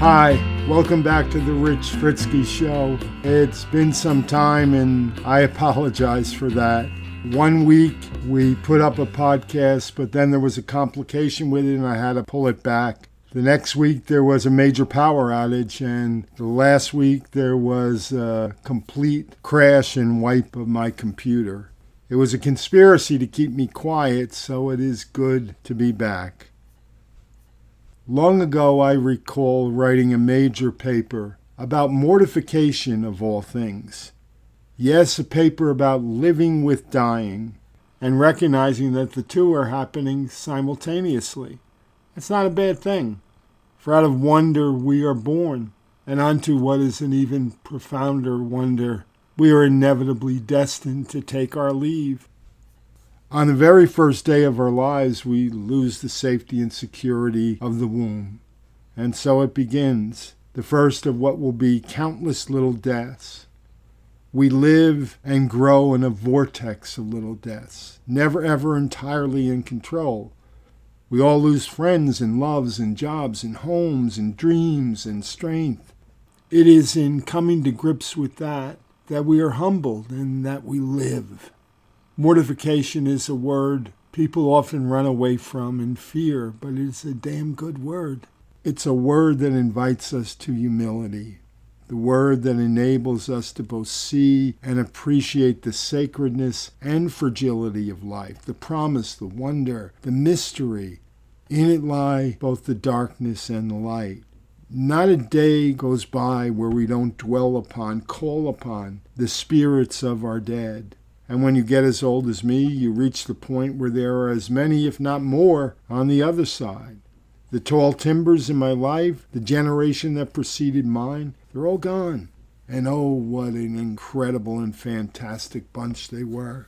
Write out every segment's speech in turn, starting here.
Hi, welcome back to the Rich Fritzky Show. It's been some time and I apologize for that. 1 week we put up a podcast, but then there was a complication with it and I had to pull it back. The next week there was a major power outage, and the last week there was a complete crash and wipe of my computer. It was a conspiracy to keep me quiet, so it is good to be back. Long ago, I recall writing a major paper about mortification of all things. Yes, a paper about living with dying and recognizing that the two are happening simultaneously. It's not a bad thing, for out of wonder we are born, and unto what is an even profounder wonder, we are inevitably destined to take our leave. On the very first day of our lives, we lose the safety and security of the womb. And so it begins, the first of what will be countless little deaths. We live and grow in a vortex of little deaths, never ever entirely in control. We all lose friends and loves and jobs and homes and dreams and strength. It is in coming to grips with that we are humbled and that we live. Mortification is a word people often run away from in fear, but it's a damn good word. It's a word that invites us to humility, the word that enables us to both see and appreciate the sacredness and fragility of life, the promise, the wonder, the mystery. In it lie both the darkness and the light. Not a day goes by where we don't dwell upon, call upon the spirits of our dead. And when you get as old as me, you reach the point where there are as many, if not more, on the other side. The tall timbers in my life, the generation that preceded mine, they're all gone. And oh, what an incredible and fantastic bunch they were.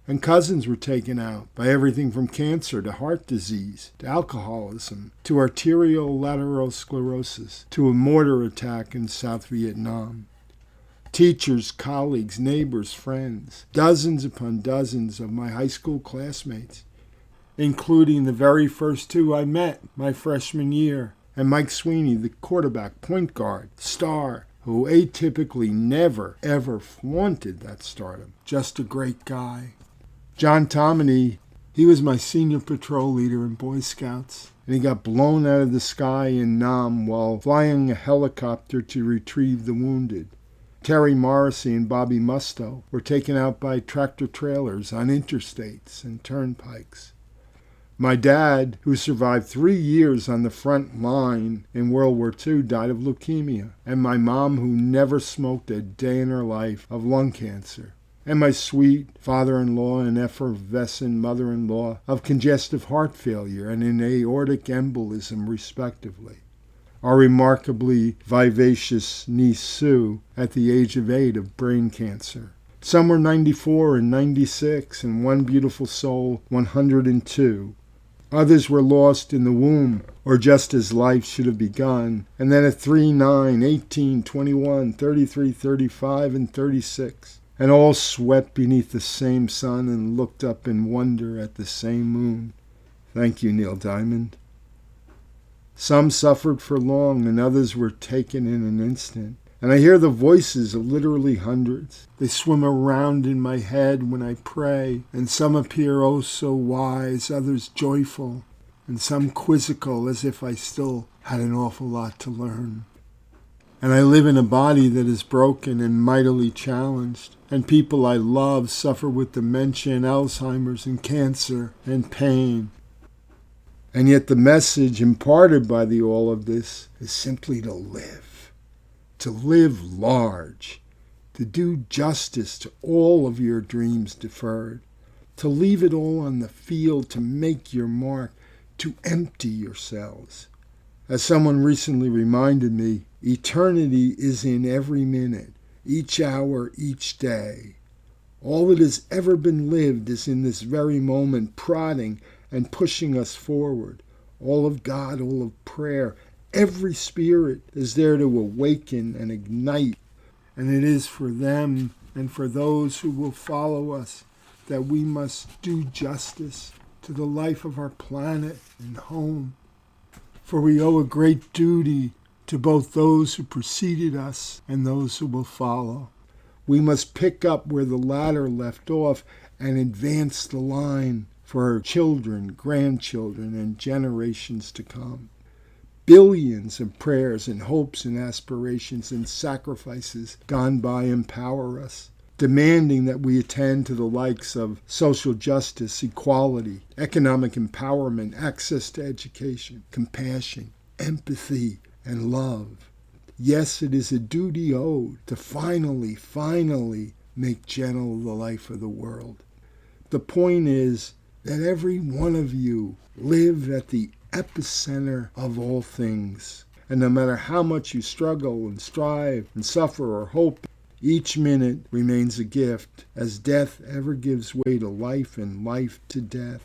And cousins were taken out by everything from cancer to heart disease, to alcoholism, to arterial lateral sclerosis, to a mortar attack in South Vietnam. Teachers, colleagues, neighbors, friends, dozens upon dozens of my high school classmates, including the very first two I met my freshman year, and Mike Sweeney, the quarterback, point guard, star, who atypically never, ever flaunted that stardom. Just a great guy. John Tomini, he was my senior patrol leader in Boy Scouts, and he got blown out of the sky in Nam while flying a helicopter to retrieve the wounded. Terry Morrissey and Bobby Musto were taken out by tractor-trailers on interstates and turnpikes. My dad, who survived 3 years on the front line in World War II, died of leukemia. And my mom, who never smoked a day in her life, of lung cancer. And my sweet father-in-law and effervescent mother-in-law of congestive heart failure and an aortic embolism, respectively. Our remarkably vivacious niece Sue at the age of 8 of brain cancer. Some were 94 and 96, and one beautiful soul 102. Others were lost in the womb, or just as life should have begun, and then at 3, 9, 18, 21, 33, 35, and 36, and all swept beneath the same sun and looked up in wonder at the same moon. Thank you, Neil Diamond. Some suffered for long, and others were taken in an instant. And I hear the voices of literally hundreds. They swim around in my head when I pray, and some appear oh so wise, others joyful, and some quizzical as if I still had an awful lot to learn. And I live in a body that is broken and mightily challenged, and people I love suffer with dementia and Alzheimer's and cancer and pain. And yet the message imparted by the all of this is simply to live large, to do justice to all of your dreams deferred, to leave it all on the field, to make your mark, to empty yourselves. As someone recently reminded me, eternity is in every minute, each hour, each day. All that has ever been lived is in this very moment, prodding and pushing us forward. All of God, all of prayer, every spirit is there to awaken and ignite. And it is for them and for those who will follow us that we must do justice to the life of our planet and home. For we owe a great duty to both those who preceded us and those who will follow. We must pick up where the latter left off and advance the line for our children, grandchildren, and generations to come. Billions of prayers and hopes and aspirations and sacrifices gone by empower us, demanding that we attend to the likes of social justice, equality, economic empowerment, access to education, compassion, empathy, and love. Yes, it is a duty owed to finally make gentle the life of the world. The point is that every one of you live at the epicenter of all things. And no matter how much you struggle and strive and suffer or hope, each minute remains a gift, as death ever gives way to life and life to death.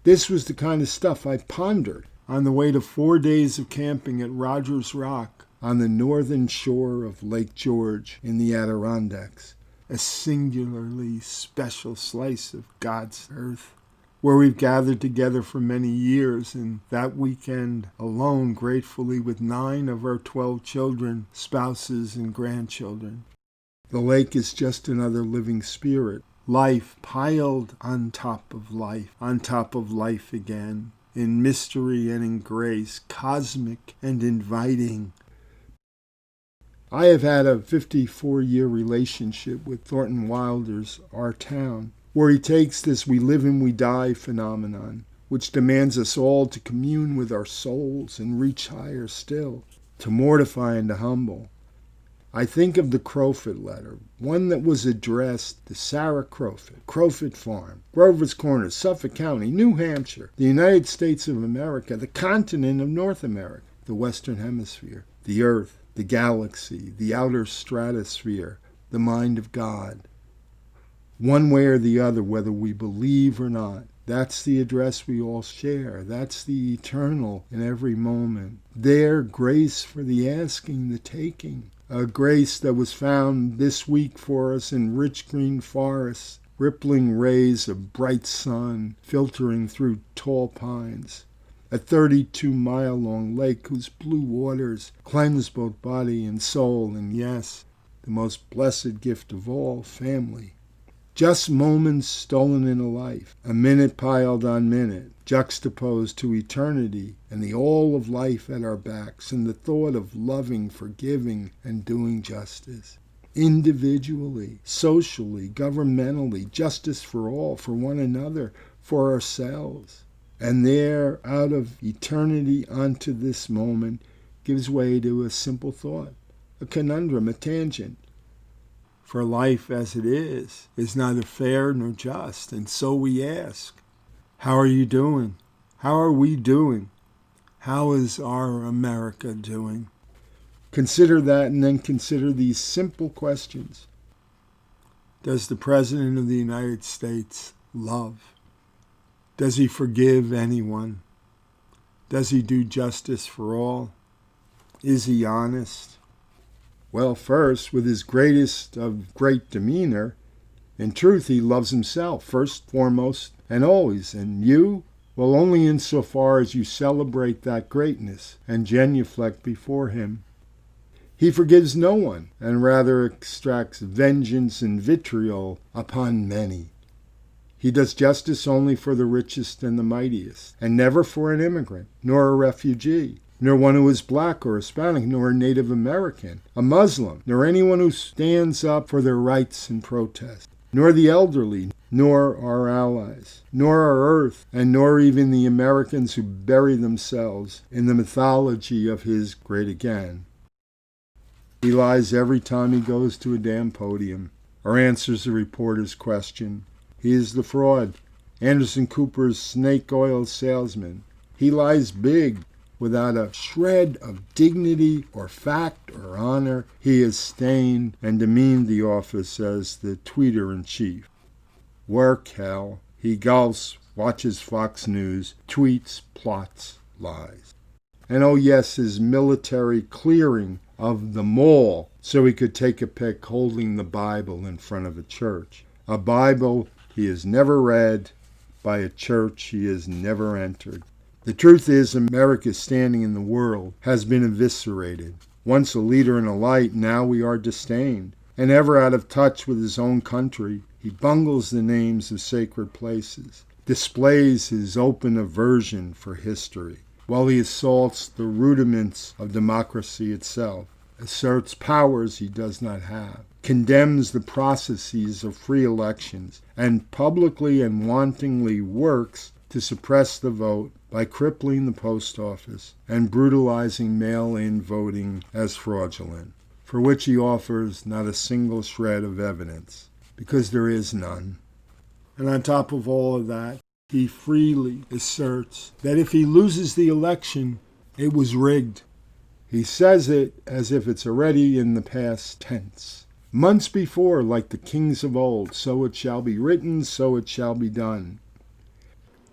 This was the kind of stuff I pondered on the way to 4 days of camping at Rogers Rock on the northern shore of Lake George in the Adirondacks, a singularly special slice of God's earth, where we've gathered together for many years, and that weekend alone gratefully with 9 of our 12 children, spouses, and grandchildren. The lake is just another living spirit, life piled on top of life again, in mystery and in grace, cosmic and inviting. I have had a 54-year relationship with Thornton Wilder's Our Town, where he takes this we live and we die phenomenon, which demands us all to commune with our souls and reach higher still, to mortify and to humble. I think of the Crowfoot letter, one that was addressed to Sarah Crowfoot, Crowfoot Farm, Grover's Corners, Suffolk County, New Hampshire, the United States of America, the continent of North America, the Western Hemisphere, the Earth, the galaxy, the outer stratosphere, the mind of God. One way or the other, whether we believe or not, that's the address we all share. That's the eternal in every moment. There, grace for the asking, the taking. A grace that was found this week for us in rich green forests, rippling rays of bright sun filtering through tall pines. A 32-mile-long lake whose blue waters cleanse both body and soul, and yes, the most blessed gift of all, family. Just moments stolen in a life, a minute piled on minute, juxtaposed to eternity and the all of life at our backs, and the thought of loving, forgiving, and doing justice. Individually, socially, governmentally, justice for all, for one another, for ourselves. And there, out of eternity onto this moment, gives way to a simple thought, a conundrum, a tangent. For life as it is neither fair nor just, and so we ask, how are you doing? How are we doing? How is our America doing? Consider that, and then consider these simple questions. Does the President of the United States love? Does he forgive anyone? Does he do justice for all? Is he honest? Well, first, with his greatest of great demeanor, in truth, he loves himself, first, foremost, and always. And you? Well, only insofar as you celebrate that greatness and genuflect before him. He forgives no one, and rather extracts vengeance and vitriol upon many. He does justice only for the richest and the mightiest, and never for an immigrant, nor a refugee, nor one who is black or Hispanic, nor a Native American, a Muslim, nor anyone who stands up for their rights and protest, nor the elderly, nor our allies, nor our earth, and nor even the Americans who bury themselves in the mythology of his great again. He lies every time he goes to a damn podium or answers a reporter's question. He is the fraud, Anderson Cooper's snake oil salesman. He lies big, without a shred of dignity or fact or honor. He has stained and demeaned the office as the tweeter-in-chief. Work, hell. He gulps, watches Fox News, tweets, plots, lies. And oh yes, his military clearing of the mall so he could take a pic holding the Bible in front of a church. A Bible he has never read by a church he has never entered. The truth is, America's standing in the world has been eviscerated. Once a leader and a light, now we are disdained. And ever out of touch with his own country, he bungles the names of sacred places, displays his open aversion for history, while he assaults the rudiments of democracy itself, asserts powers he does not have, condemns the processes of free elections, and publicly and wantonly works to suppress the vote by crippling the post office and brutalizing mail-in voting as fraudulent, for which he offers not a single shred of evidence, because there is none. And on top of all of that, he freely asserts that if he loses the election, it was rigged. He says it as if it's already in the past tense. Months before, like the kings of old, so it shall be written, so it shall be done.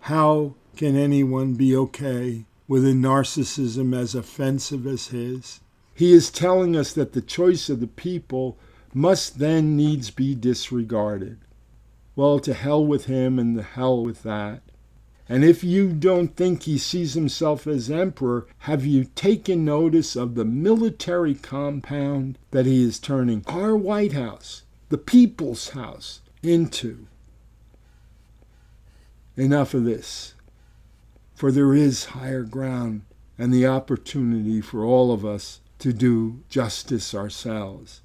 How can anyone be okay with a narcissism as offensive as his? He is telling us that the choice of the people must then needs be disregarded. Well, to hell with him and the hell with that. And if you don't think he sees himself as emperor, have you taken notice of the military compound that he is turning our White House, the people's house, into? Enough of this, for there is higher ground and the opportunity for all of us to do justice ourselves.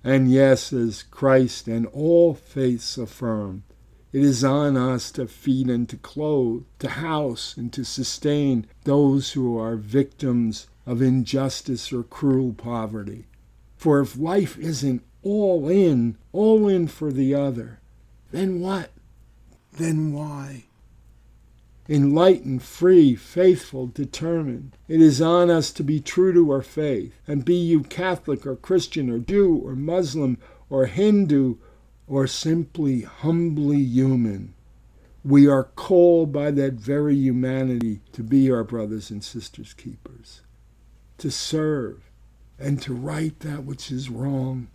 And yes, as Christ and all faiths affirm, it is on us to feed and to clothe, to house and to sustain those who are victims of injustice or cruel poverty. For if life isn't all in for the other, then what? Then why? Enlightened, free, faithful, determined. It is on us to be true to our faith, and be you Catholic or Christian or Jew or Muslim or Hindu or simply humbly human. We are called by that very humanity to be our brothers and sisters' keepers, to serve and to right that which is wrong.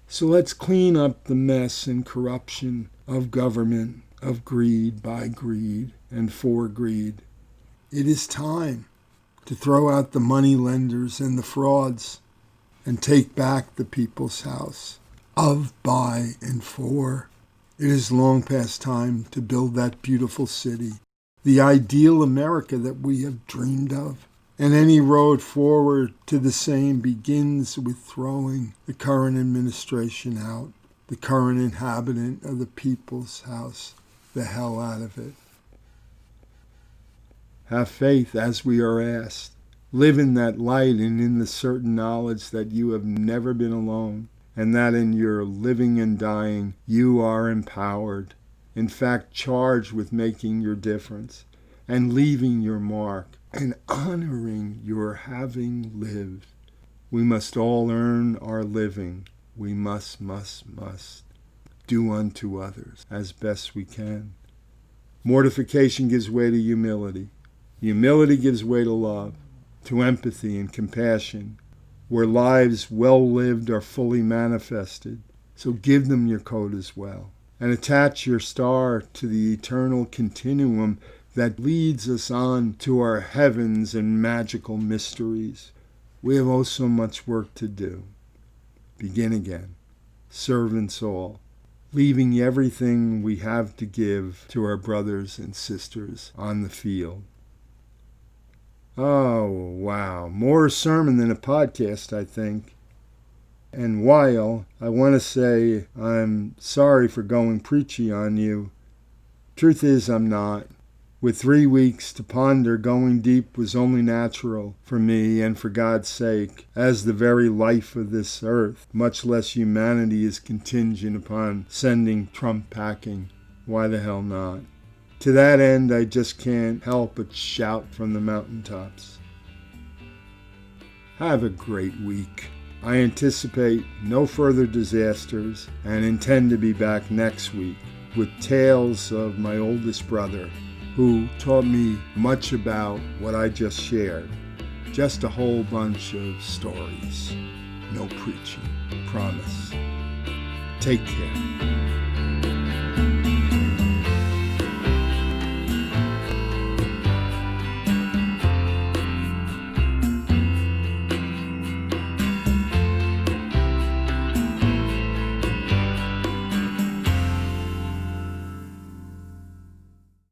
So let's clean up the mess and corruption of government, of greed, by greed, and for greed. It is time to throw out the money lenders and the frauds and take back the people's house of, by, and for. It is long past time to build that beautiful city, the ideal America that we have dreamed of. And any road forward to the same begins with throwing the current administration out, the current inhabitant of the people's house, the hell out of it. Have faith as we are asked. Live in that light and in the certain knowledge that you have never been alone, and that in your living and dying you are empowered, in fact charged with making your difference and leaving your mark and honoring your having lived. We must all earn our living. We must do unto others as best we can. Mortification gives way to humility. Humility gives way to love, to empathy and compassion, where lives well lived are fully manifested. So give them your coat as well, and attach your star to the eternal continuum that leads us on to our heavens and magical mysteries. We have oh so much work to do. Begin again, servants all, leaving everything we have to give to our brothers and sisters on the field. Oh, wow. More a sermon than a podcast, I think. And while I want to say I'm sorry for going preachy on you, truth is I'm not. With 3 weeks to ponder, going deep was only natural for me, and for God's sake, as the very life of this earth, much less humanity, is contingent upon sending Trump packing. Why the hell not? To that end, I just can't help but shout from the mountaintops. Have a great week. I anticipate no further disasters and intend to be back next week with tales of my oldest brother, who taught me much about what I just shared. Just a whole bunch of stories. No preaching. Promise. Take care.